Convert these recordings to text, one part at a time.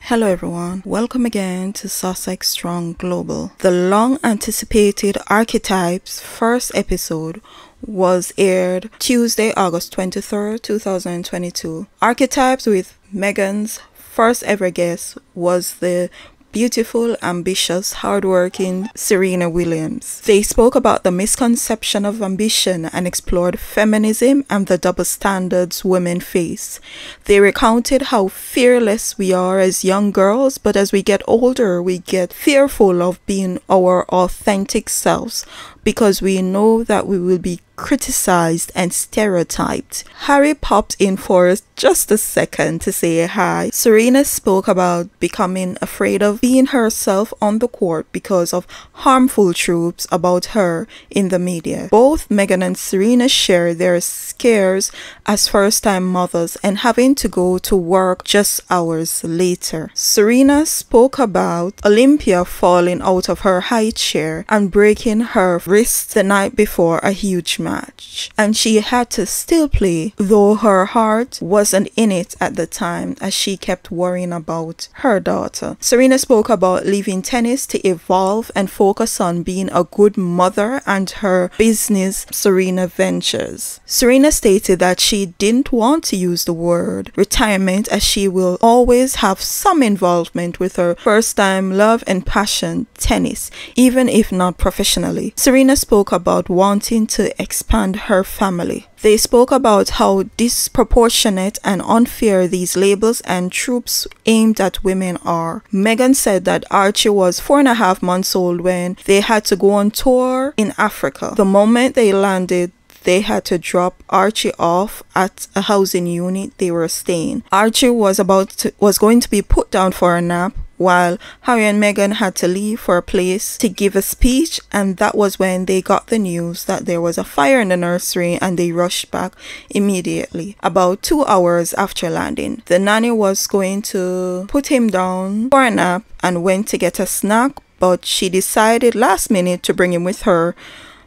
Hello everyone, welcome again to Sussex Strong Global. The long-anticipated Archetypes first episode was aired Tuesday, August 23rd, 2022. Archetypes with Meghan's first ever guest was the beautiful, ambitious, hardworking Serena Williams. They spoke about the misconception of ambition and explored feminism and the double standards women face. They recounted how fearless we are as young girls, but as we get older, we get fearful of being our authentic selves because we know that we will be criticized and stereotyped. Harry popped in for just a second to say hi. Serena spoke about becoming afraid of being herself on the court because of harmful tropes about her in the media. Both Meghan and Serena shared their scares as first-time mothers and having to go to work just hours later. Serena spoke about Olympia falling out of her high chair and breaking her wrist the night before a huge match, and she had to still play, though her heart wasn't in it at the time as she kept worrying about her daughter. Serena spoke about leaving tennis to evolve and focus on being a good mother and her business Serena Ventures. Serena stated that she didn't want to use the word retirement as she will always have some involvement with her first time love and passion, tennis, even if not professionally. Serena spoke about wanting to expand her family. They spoke about how disproportionate and unfair these labels and tropes aimed at women are. Meghan said that Archie was 4.5 months old when they had to go on tour in Africa. The moment they landed, they had to drop Archie off at a housing unit they were staying. Archie was going to be put down for a nap, while Harry and Meghan had to leave for a place to give a speech, and that was when they got the news that there was a fire in the nursery and they rushed back immediately. About 2 hours after landing, the nanny was going to put him down for a nap and went to get a snack, but she decided last minute to bring him with her.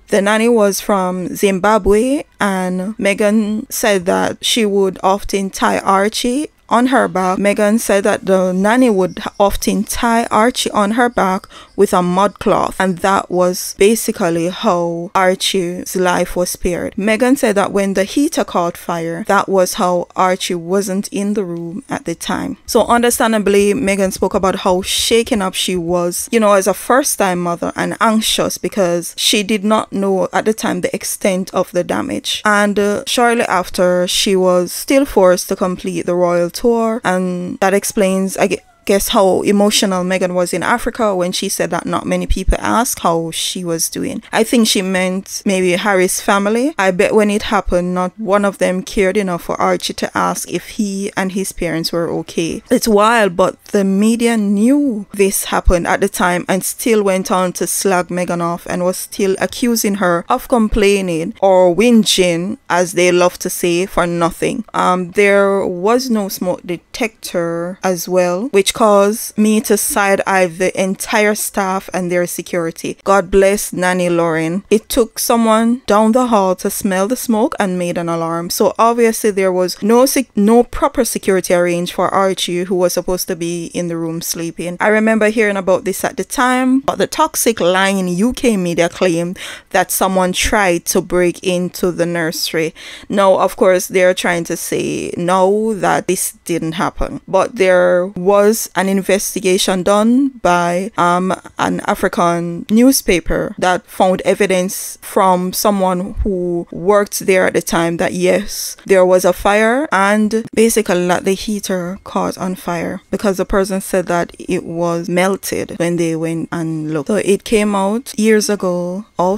The nanny was from Zimbabwe, and Meghan said that she would often tie Archie on her back. Meghan said that the nanny would often tie Archie on her back with a mud cloth, and that was basically how Archie's life was spared. Meghan said that when the heater caught fire, that was how Archie wasn't in the room at the time. So understandably, Meghan spoke about how shaken up she was, as a first-time mother, and anxious because she did not know at the time the extent of the damage. And shortly after, she was still forced to complete the royal tour, and that explains, I guess, how emotional Meghan was in Africa when she said that not many people asked how she was doing. I think she meant maybe Harry's family. I bet when it happened, not one of them cared enough for Archie to ask if he and his parents were okay. It's wild, but the media knew this happened at the time and still went on to slag Meghan off and was still accusing her of complaining or whinging, as they love to say, for nothing. There was no smoke detector as well, which caused me to side-eye the entire staff and their security. God bless Nanny Lauren. It took someone down the hall to smell the smoke and made an alarm. So obviously there was no proper security arranged for Archie, who was supposed to be in the room sleeping. I remember hearing about this at the time, but the toxic lying UK media claimed that someone tried to break into the nursery. Now, of course, they're trying to say no, that this didn't happen. But there was an investigation done by an African newspaper that found evidence from someone who worked there at the time that yes, there was a fire, and basically that the heater caught on fire because the person said that it was melted when they went and looked. So it came out years ago that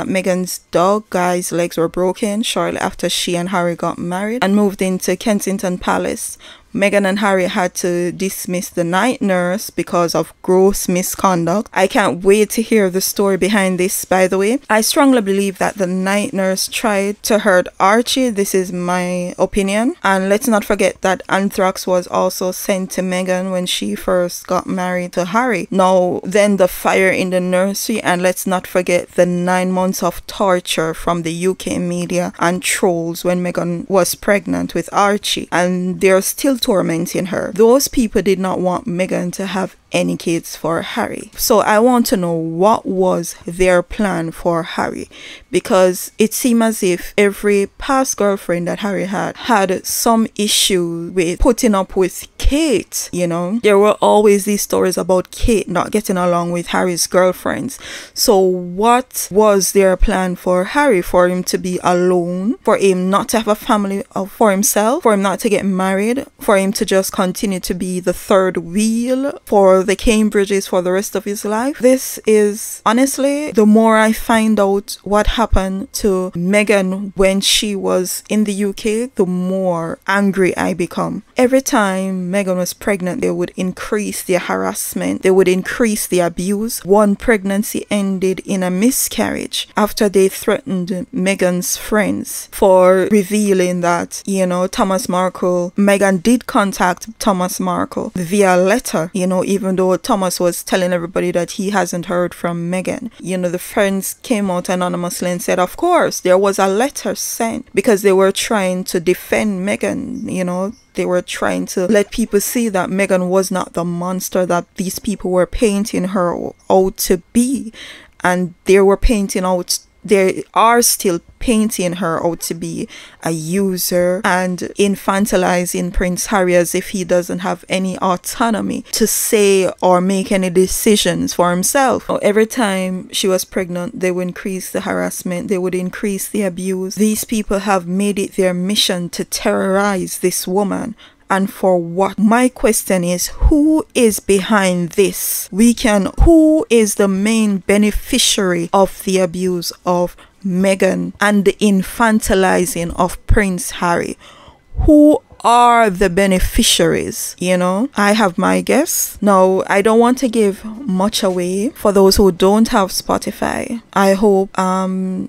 Meghan's dog Guy's legs were broken shortly after she and Harry got married and moved into Kensington Palace. Meghan and Harry had to dismiss the night nurse because of gross misconduct. I can't wait to hear the story behind this, by the way. I strongly believe that the night nurse tried to hurt Archie. This is my opinion. And let's not forget that anthrax was also sent to Meghan when she first got married to Harry. Now, then the fire in the nursery, and let's not forget the 9 months of torture from the UK media and trolls when Meghan was pregnant with Archie. And they're still tormenting her. Those people did not want Meghan to have any kids for Harry. So I want to know, what was their plan for Harry? Because it seemed as if every past girlfriend that Harry had some issue with putting up with Kate. You know, there were always these stories about Kate not getting along with Harry's girlfriends. So what was their plan for Harry? For him to be alone, for him not to have a family for himself, for him not to get married, for him to just continue to be the third wheel for the Cambridges for the rest of his life? This is, honestly, the more I find out what happened to Meghan when she was in the UK, the more angry I become. Every time Meghan was pregnant, they would increase the harassment, they would increase the abuse. One pregnancy ended in a miscarriage after they threatened Meghan's friends for revealing that, you know, Meghan did contact Thomas Markle via letter, you know, even though Thomas was telling everybody that he hasn't heard from Meghan. You know, the friends came out anonymously and said, of course, there was a letter sent, because they were trying to defend Meghan, you know. They were trying to let people see that Meghan was not the monster that these people were painting her out to be. And they are still painting her out to be a user and infantilizing Prince Harry as if he doesn't have any autonomy to say or make any decisions for himself. Every time she was pregnant, they would increase the harassment, they would increase the abuse. These people have made it their mission to terrorize this woman. And for what? My question is, who is behind this? Who is the main beneficiary of the abuse of Meghan and the infantilizing of Prince Harry? Who are the beneficiaries? You know, I have my guess. Now, I don't want to give much away. For those who don't have Spotify, I hope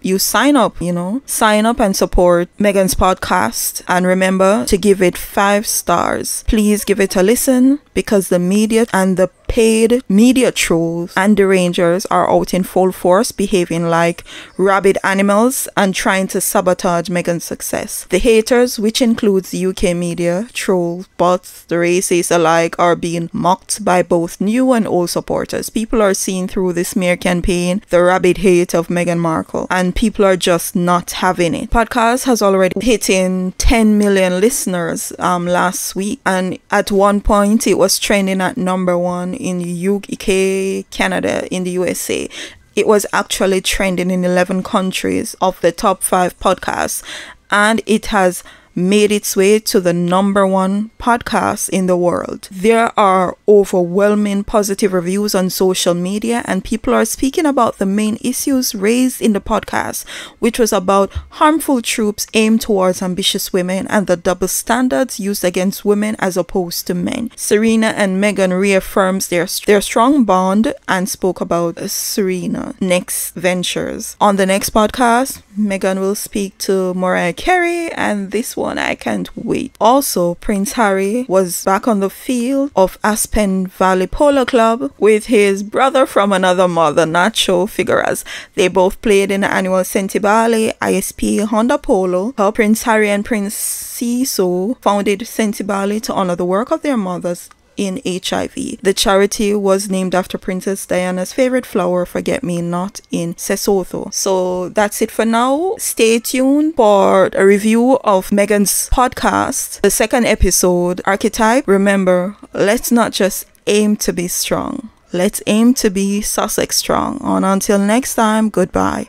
you sign up and support Meghan's podcast, and remember to give it 5 stars. Please give it a listen, because the media and the paid media trolls and derangers are out in full force, behaving like rabid animals and trying to sabotage Meghan's success. The haters, which includes the UK media, trolls, bots, the racists alike, are being mocked by both new and old supporters. People are seeing through this smear campaign, the rabid hate of Meghan Markle, and people are just not having it. Podcast has already hitting 10 million listeners last week, and at one point it was trending at #1 in UK, Canada, in the USA. It was actually trending in 11 countries of the top 5 podcasts, and it has made its way to the #1 podcast in the world. There are overwhelming positive reviews on social media, and people are speaking about the main issues raised in the podcast, which was about harmful tropes aimed towards ambitious women and the double standards used against women as opposed to men. Serena and Meghan reaffirms their strong bond and spoke about Serena's next ventures. On the next podcast, Meghan will speak to Mariah Carey, and this one I can't wait. Also, Prince Harry was back on the field of Aspen Valley Polo Club with his brother from another mother, Nacho Figueras. They both played in the annual Sentibale ISP Honda Polo. How Prince Harry and Prince Siso founded Sentibale to honor the work of their mothers in HIV. The charity was named after Princess Diana's favorite flower, forget-me-not, in Sesotho. So that's it for now. Stay tuned for a review of Meghan's podcast, the second episode, Archetype. Remember, let's not just aim to be strong. Let's aim to be Sussex strong. And until next time, goodbye.